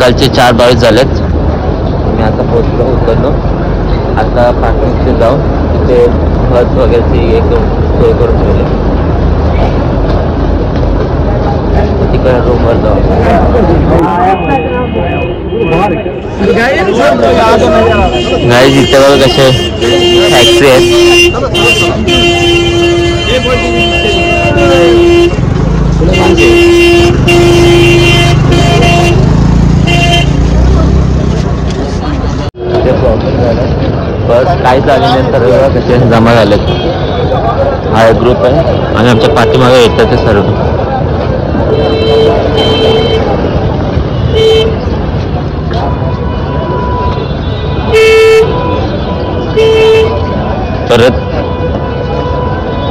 सकाळचे 4:22 झालेत. मी आता उतरलो. आता पार्किंगचे जाऊ तिथे बस वगैरेची एक सोय करून ठेवली. तिकडे रूमवर जाऊ. गाईज इथे बघा कसे फॅक्टरी आहेत. बस काही झाल्यानंतर कसे जमा झालेत. हा एक ग्रुप आहे आणि आमच्या पाठीमागे येतात ते सर्व. परत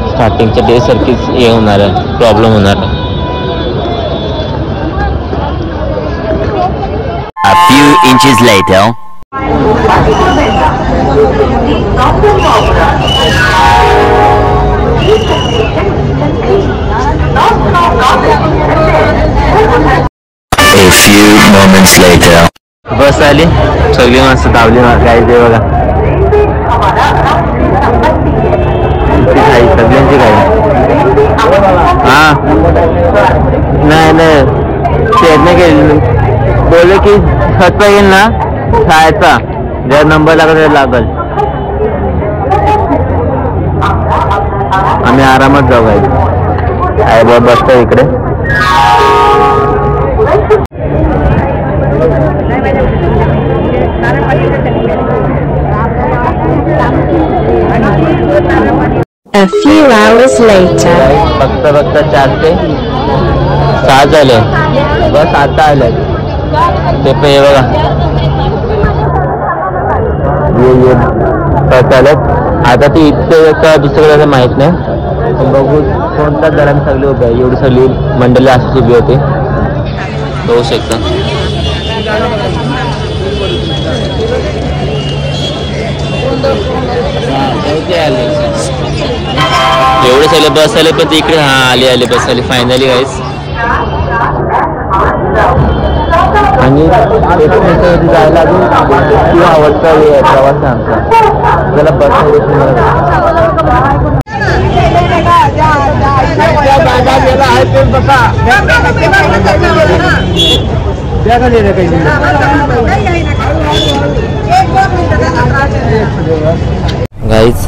स्टार्टिंगच्या डे सारखीच हे होणार आहे, प्रॉब्लेम होणार आहे. A few inches later. A few moments later. बस आली, सगळी माणसं धावली. काय ते बघा, सगळ्यांची गाडी. हा नाही नाही शेअरने केली. बोलले की खर्च येईल ना शाळेचा, जर नंबर लागला लागल. आम्ही आरामात जाऊ. काय बस बसतो इकडे. A few hours later. बघता 4 ते 6 झाले. बस आता आले ते पे बघा. चालत आता ती इथे का दुसरीकडे माहित नाही. बघू कोणत्या दराने सगळी उभे आहे. एवढी सगळी मंडळी अशीच उभी होती. होऊ शकतं. एवढे सगळे बस आले पण इकडे. हा आले बस आली फायनली गाईस. आणि जायला अजून किती आवडता प्रवास आहे आमचा. त्याला बस गाईज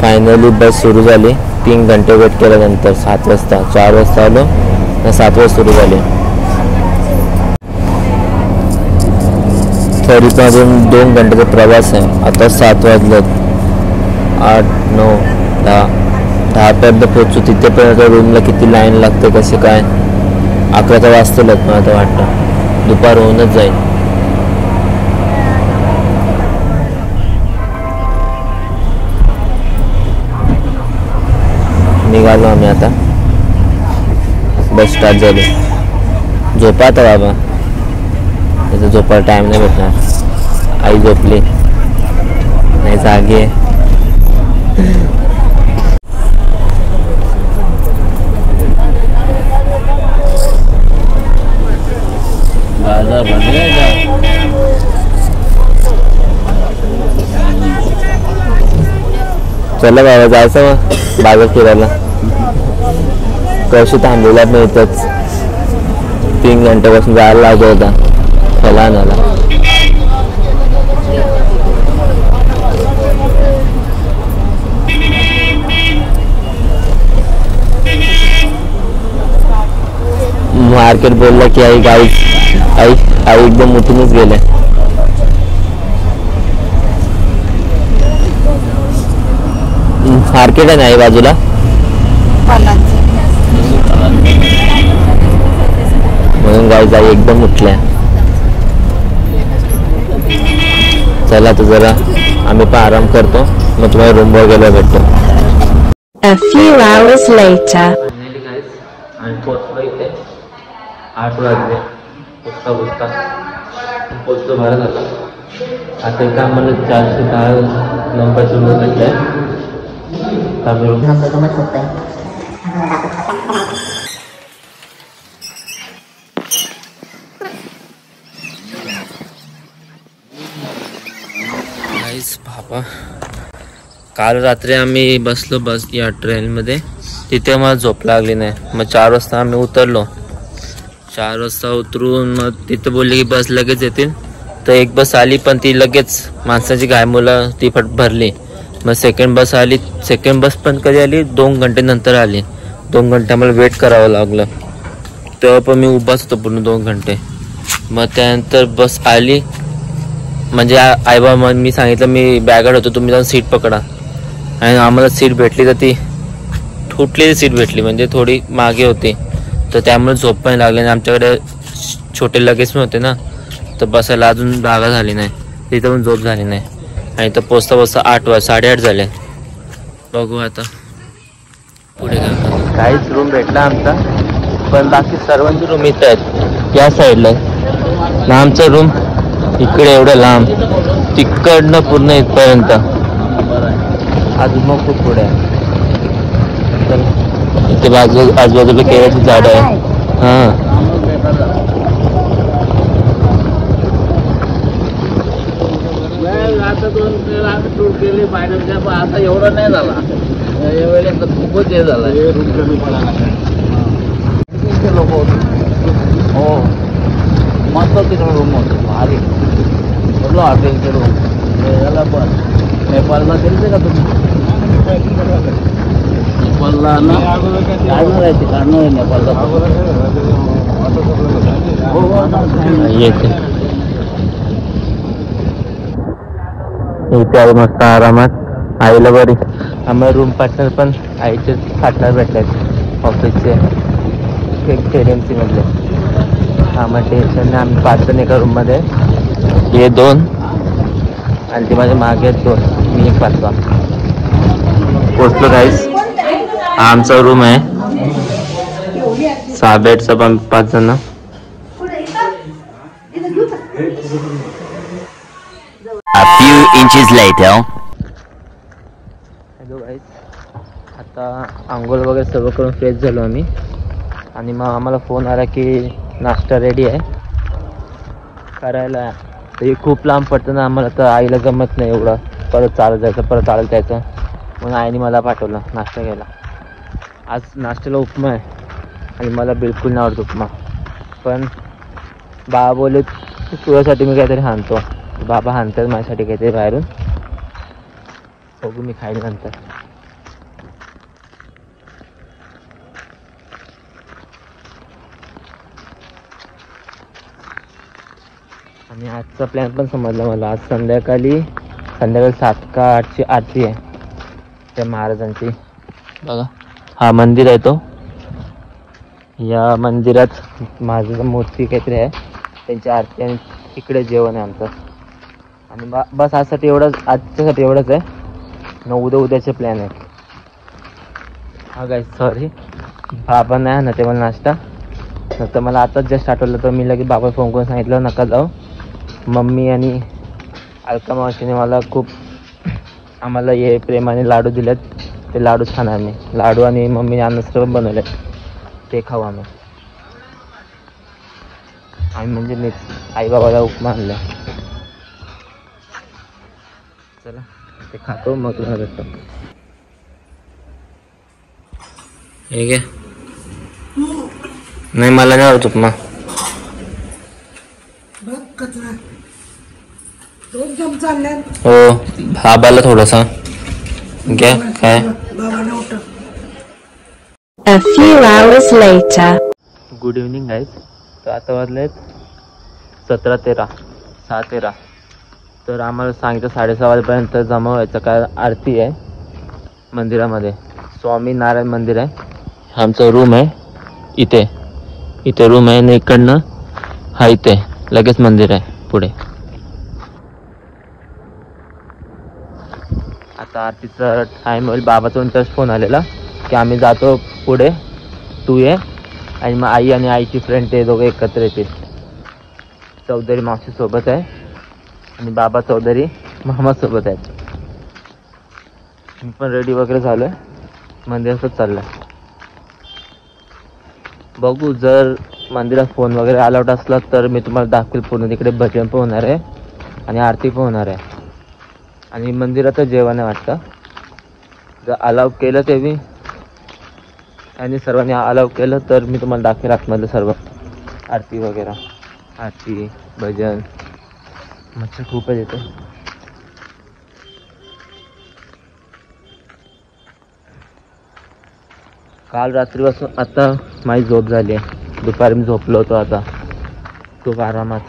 फायनली बस सुरू झाली. 3 घंटे वेट केल्यानंतर 7 वाजता 4 वाजता आलो आणि 7 वाजता सुरू झाली. तरी पण अजून 2 घंटेचा प्रवास आहे. आता 7 वाजलेत. 8, 9, 10 पर्यंत पोहोचू. तिथेपर्यंत रूमला किती लाईन लागते कसे काय. 11 तर वाजतीलच. पण आता वाटतं दुपार होऊनच जाईल. निघालो आम्ही आता. बस स्टार्ट झाली. झोपा आता बाबा, त्याचा झोपायला टाइम नाही भेटणार. आई झोपली नाही, जागी आहे. चला बाबा जायचं मग बाजार फिरायला. कशी थांबलेला पण इथंच. 3 घंट्यापासून जायला लागत होता फला आणायला. मार्केट बोलला की आई आई एकदम उठूनच गेले. मार्केट आहे नाही बाजूला. म्हणून गाईज आई एकदम उठल्या. चला तर जरा आम्ही पण आराम करतो, मग तुम्हाला रूम वगैरे भेटतो. A few hours later. आणि पोचलो इथे 8 वाजले. पुसता पोचतो बरं झालं. आता इथं आम्हाला 410 नंबरचं रूम भेटलं आहे. बाबा, काल रात्री आम्ही बसलो बस या ट्रेनमध्ये, तिथे मला झोप लागली नाही. मग 4 वाजता आम्ही उतरलो. 4 वाजता उतरून मग तिथे बोलले की बस लगेच येतील. तर एक बस आली, पण ती लगेच माणसाची घाय मुलं ती फट भरली. मग सेकंड बस आली. सेकंड बस पण कधी आली, 2 घंटे नंतर आली. 2 घंटे मला वेट करावं लागलं. तेव्हा पण मी उभाच होतो पूर्ण 2 घंटे. मग त्यानंतर बस आली. म्हणजे आईबा मी सांगितलं मी बॅगड होतो, तुम्ही जाऊन सीट पकडा. आणि आम्हाला सीट भेटली, तर ती तुटलेली सीट भेटली, म्हणजे थोडी मागे होती. तर त्यामुळे झोप पण लागली. आणि आमच्याकडे छोटे लगेज पण होते ना, तर बसायला अजून जागा झाली नाही. तिथं पण झोप झाली नाही. आणि तर पोचता 8:30 झाले. बघू आता पुढे काय. काहीच रूम भेटला आमचा, पण बाकी सर्वांचे रूम इथं आहेत. या साईडला आहे. आमचा रूम इकडे एवढं लांब, तिकडनं पूर्ण इथपर्यंत. अजून मग खूप पुढे आहे. इथे आजूबाजूला केळ्याची झाडं आहे. हां, आता 2 आम्ही टूर केली बाहेरच्या, पण आता एवढं नाही झाला. यावेळेला खूपच हे झालं. लोक होते. हो, मस्त तिकडे रूम होते भारी. बोललो हॉटेलचे रूम. याला पण नेपाळला गेलते का तुम्ही? नेपाळला ना काढणार आहे, ते काढणार आहे नेपाळला. इथे आहे मस्त आरामात. आईला बरी. आम्हाला रूम पार्टनर पण आईचे पार्टनर भेटलेत ऑफिसचे, KMC मधले. आम्हाला टेन्शन नाही. आम्ही 5 जण एका रूममध्ये. हे 2 आणि ते माझ्या मागे आहेत 2, मी एक 5वा. पोचलो गाईस. हा आमचा रूम आहे. 6 बेडचा, पण 5 जण. A few inches later. Hello guys, आता आंघोळ वगैरे सर्व करून फ्रेश झालो आम्ही. आणि मग आम्हाला फोन आला की नाश्ता रेडी आहे करायला. हे खूप लांब पडतं ना आम्हाला, तर आईला जमत नाही एवढं परत चालत जायचं, परत चालत यायचं. म्हणून आईने मला पाठवलं नाश्ता घ्यायला. आज नाश्त्याला उपमा आहे आणि मला बिलकुल नाही आवडत उपमा. पण बाबा बोलले तुझ्यासाठी मी काहीतरी आणतो. बाबा आणतात माझ्यासाठी काहीतरी बाहेरून. बघू, मी खाईल नंतर. आणि आजचा प्लॅन पण समजला मला. आज संध्याकाळी 7 का 8ची आरती आहे त्या महाराजांची. बघा, हा मंदिर आहे तो. या मंदिरात महाराजांची मूर्ती काहीतरी आहे, त्यांची आरती. आणि इकडे जेवण आहे आमचं. आणि बस आजसाठी एवढंच, आजच्यासाठी एवढंच आहे. न उद्याचे प्लॅन आहे. हा गाईस, सॉरी बाबा नाही ना ते मला नाश्ता. नंतर मला आताच जस्ट आठवलं, तर मी लगेच बाबा फोन करून सांगितलं नका जाऊ. मम्मी आणि अलका मावशीने मला खूप आम्हाला हे प्रेमाने लाडू दिलेत, ते लाडूच खाणार मी. लाडू आणि मम्मीने अन्नसर्व बनवले, ते खाऊ आम्ही. म्हणजे मीच आई बाबाला उपमा आणला. चला ते खातो, मग तुला भेटतो. हे घे. नाही, मला नाही आवडत उपमा. हो, बाबाला थोडासा घ्या. काय? A few hours later. Good evening guys. तर आता वाजले 17:13, 6:13. तर आम्हाला सांगितलं 6:30 वाजेपर्यंत जमा व्हायचं, काय आरती आहे मंदिरामध्ये. स्वामी नारायण मंदिर आहे. आमचा रूम आहे इथे रूम आहे. आणि इकडनं हा इथे लगेच मंदिर आहे पुढे. आता आरतीचा टाईम होईल. बाबाचा जस्ट फोन आलेला की आम्ही जातो पुढे, तू ये. आणि मग आई आणि आईची फ्रेंड ते दोघे एकत्र येतील. चौधरी मावशी सोबत आहे आणि बाबा चौधरी मामा सोबत आहेत. मी पण रेडी वगैरे झालो आहे, मंदिरातच चाललं आहे. बघू, जर मंदिरात फोन वगैरे अलाउड असला तर मी तुम्हाला दाखवेल पूर्ण. तिकडे भजन पण होणार आहे आणि आरती पण होणार आहे. आणि मंदिरातच जेवण आहे वाटतं. जर अलाव केलं तेही आणि सर्वांनी अलाव केलं तर मी तुम्हाला दाखवेल आतमधलं सर्व आरती वगैरे. आरती भजन मच्छर खूपच येते. काल रात्रीपासून आता माझी झोप झाली आहे. दुपारी मी झोपलो होतो. आता खूप आरामात.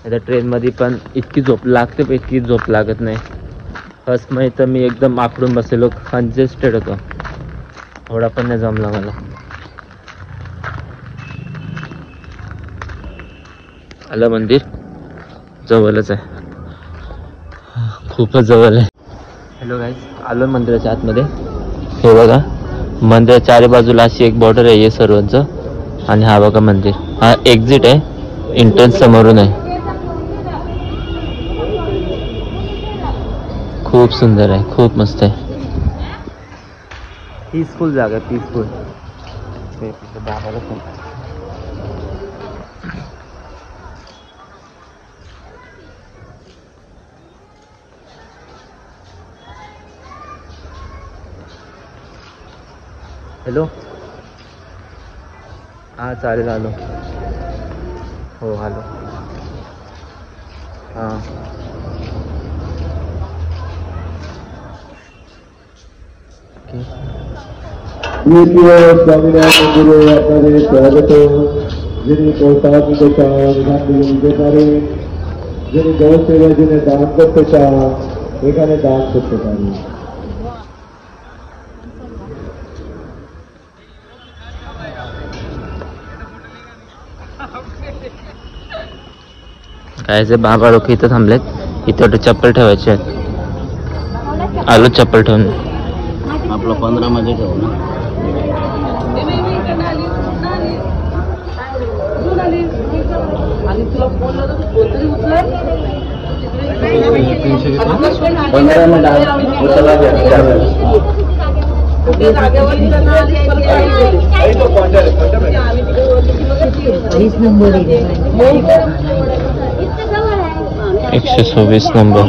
आता ट्रेनमध्ये पण इतकी झोप लागते पण इतकी झोप लागत नाही. फर्स्ट मध्ये तर मी एकदम आकडून बसलेलो, कंजेस्टेड होतो. एवढा पण नाही जमला मला. आलं मंदिर जवळच आहे, खूपच जवळ आहे. हॅलो गाईज, आलो मंदिराच्या आतमध्ये. हे बघा मंदिराच्या चारी बाजूला अशी एक बॉर्डर आहे सर्वांचं. आणि हा बघा मंदिर, हा एक्झिट आहे. एंट्रन्स समोरून आहे. खूप सुंदर आहे, खूप मस्त आहे. पीसफुल जागा आहे, पीसफुल. हॅलो, हां चालेल, आलो. हो आलो. हां যিনি প্রসাদিত চান এখান থেকে নিতে পারেন। যিনি গৌ সেবা যিনি দান করতে চান এখানে দান করতে পারেন। काय जे बाबा लोक इथं थांबलेत. इथं चप्पल ठेवायचे आहेत. आलो चप्पल ठेवून. आपलं 15 मध्ये ठेवू ना. एकशे 26 नंबर.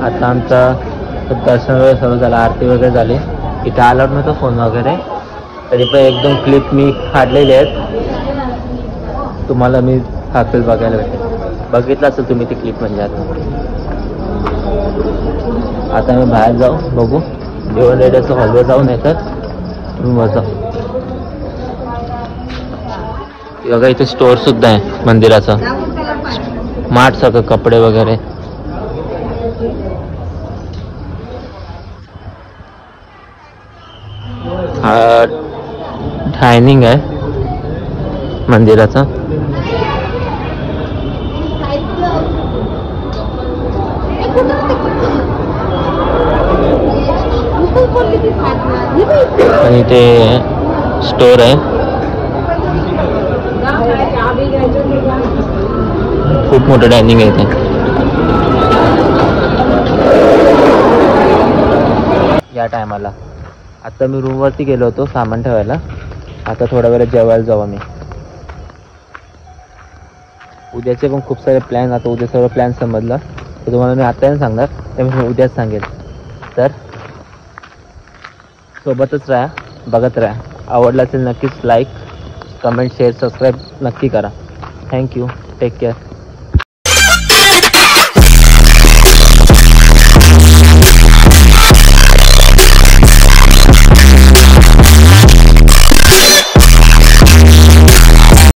आता आमचा दर्शन वगैरे सर्व झालं. आरती वगैरे झाली. इथं अलाउड नव्हतं फोन वगैरे, तरी पण एकदम क्लिप मी काढलेले आहेत. तुम्हाला मी दाखवेल, बघायला भेटेल. बघितलं असेल तुम्ही ती क्लिप. म्हणजे आता मी बाहेर जाऊ, बघू जेवण रेडिओचं हॉलवर जाऊ, नाही तर रूमवर जाऊ. बघा इथे स्टोअर सुद्धा आहे मंदिराचा. मार्ट सगळं कपडे वगैरे. हा डायनिंग आहे मंदिराचा. आणि ते स्टोर आहे. खूप मोठं डायनिंग आहे इथे. या टायमाला आता मी रूमवरती गेलो होतो सामान ठेवायला. आता थोड्या वेळात जेवायला जाऊ आम्ही. उद्याचे पण खूप सारे प्लॅन. आता उद्या सर्व प्लॅन समजला तर तुम्हाला मी आता नाही सांगणार, ते मी उद्याच सांगेल. तर सोबतच राहा, बघत राहा. आवडला असेल नक्कीच लाईक, कमेंट, शेअर, सबस्क्राईब नक्की करा. थँक्यू. Take care.